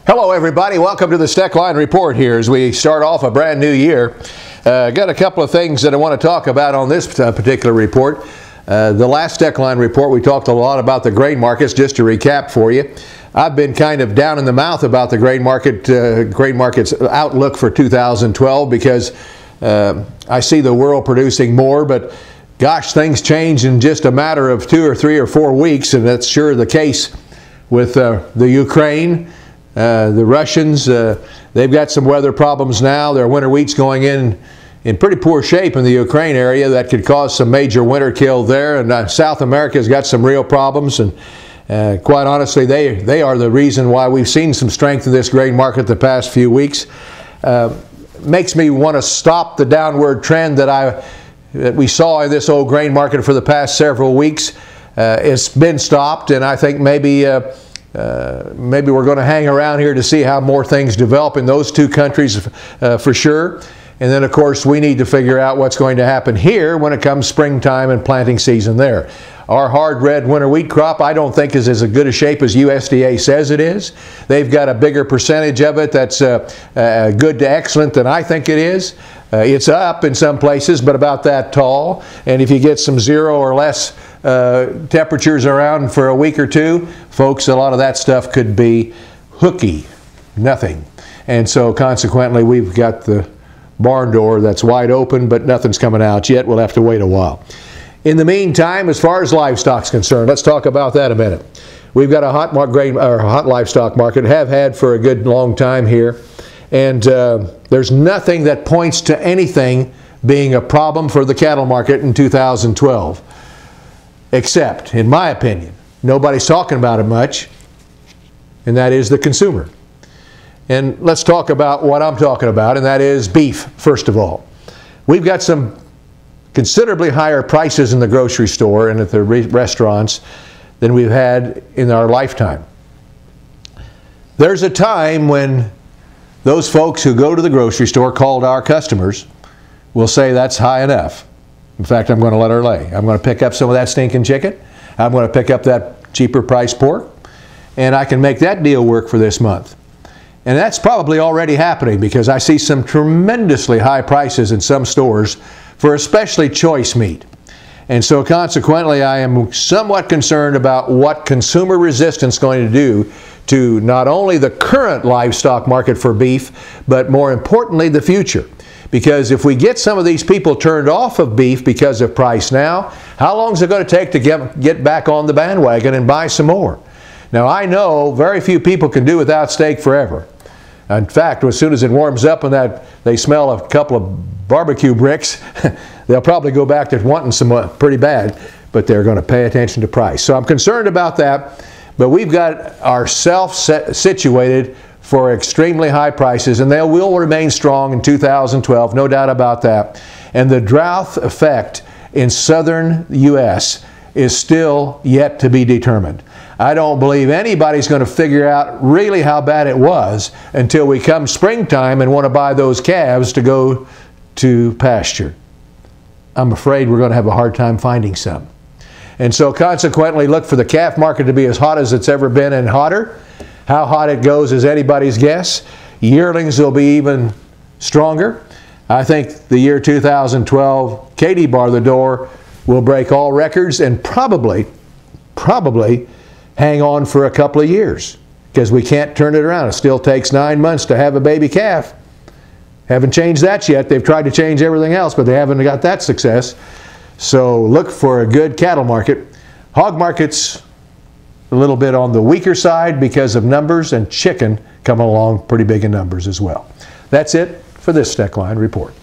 Hello everybody, welcome to the Steckline Report here as we start off a brand new year. Got a couple of things that I want to talk about on this particular report. The last Steckline Report we talked a lot about the grain markets. Just to recap for you, I've been kind of down in the mouth about the grain market's outlook for 2012 because I see the world producing more, but gosh, things change in just a matter of 2 or 3 or 4 weeks, and that's sure the case with the Ukraine. The Russians, they've got some weather problems now. Their winter wheat's going in pretty poor shape in the Ukraine area. That could cause some major winter kill there. And South America's got some real problems. And quite honestly, they are the reason why we've seen some strength in this grain market the past few weeks. Makes me want to stop the downward trend that we saw in this old grain market for the past several weeks. It's been stopped, and I think maybe we're going to hang around here to see how more things develop in those two countries for sure. And then, of course, we need to figure out what's going to happen here when it comes springtime and planting season there. Our hard red winter wheat crop I don't think is as good a shape as USDA says it is. They've got a bigger percentage of it that's good to excellent than I think it is. It's up in some places, but about that tall. And if you get some 0 or less temperatures around for a week or two, folks, a lot of that stuff could be hooky, nothing. And so consequently, we've got the barn door that's wide open, but nothing's coming out yet. We'll have to wait a while. In the meantime, as far as livestock's concerned, let's talk about that a minute. We've got a hot livestock market, have had for a good long time here, and there's nothing that points to anything being a problem for the cattle market in 2012. Except, in my opinion, nobody's talking about it much, and that is the consumer. And let's talk about what I'm talking about, and that is beef, first of all. We've got some considerably higher prices in the grocery store and at the restaurants than we've had in our lifetime. There's a time when those folks who go to the grocery store, called our customers, will say that's high enough. In fact, I'm going to let her lay. I'm going to pick up some of that stinking chicken. I'm going to pick up that cheaper priced pork, and I can make that deal work for this month. And that's probably already happening because I see some tremendously high prices in some stores for especially choice meat. And so consequently, I am somewhat concerned about what consumer resistance is going to do to not only the current livestock market for beef, but more importantly, the future. Because if we get some of these people turned off of beef because of price now, how long is it going to take to get back on the bandwagon and buy some more? Now, I know very few people can do without steak forever. In fact, as soon as it warms up and that they smell a couple of barbecue bricks, they'll probably go back to wanting some pretty bad, but they're going to pay attention to price. So I'm concerned about that, but we've got ourselves situated for extremely high prices, and they will remain strong in 2012, no doubt about that. And the drought effect in southern U.S. is still yet to be determined. I don't believe anybody's going to figure out really how bad it was until we come springtime and want to buy those calves to go to pasture. I'm afraid we're going to have a hard time finding some. And so consequently, look for the calf market to be as hot as it's ever been and hotter. How hot it goes is anybody's guess. Yearlings will be even stronger. I think the year 2012, Katie bar the door, will break all records and probably hang on for a couple of years because we can't turn it around. It still takes 9 months to have a baby calf. Haven't changed that yet. They've tried to change everything else, but they haven't got that success. So look for a good cattle market. Hog market's a little bit on the weaker side because of numbers, and chicken coming along pretty big in numbers as well. That's it for this Steckline Report.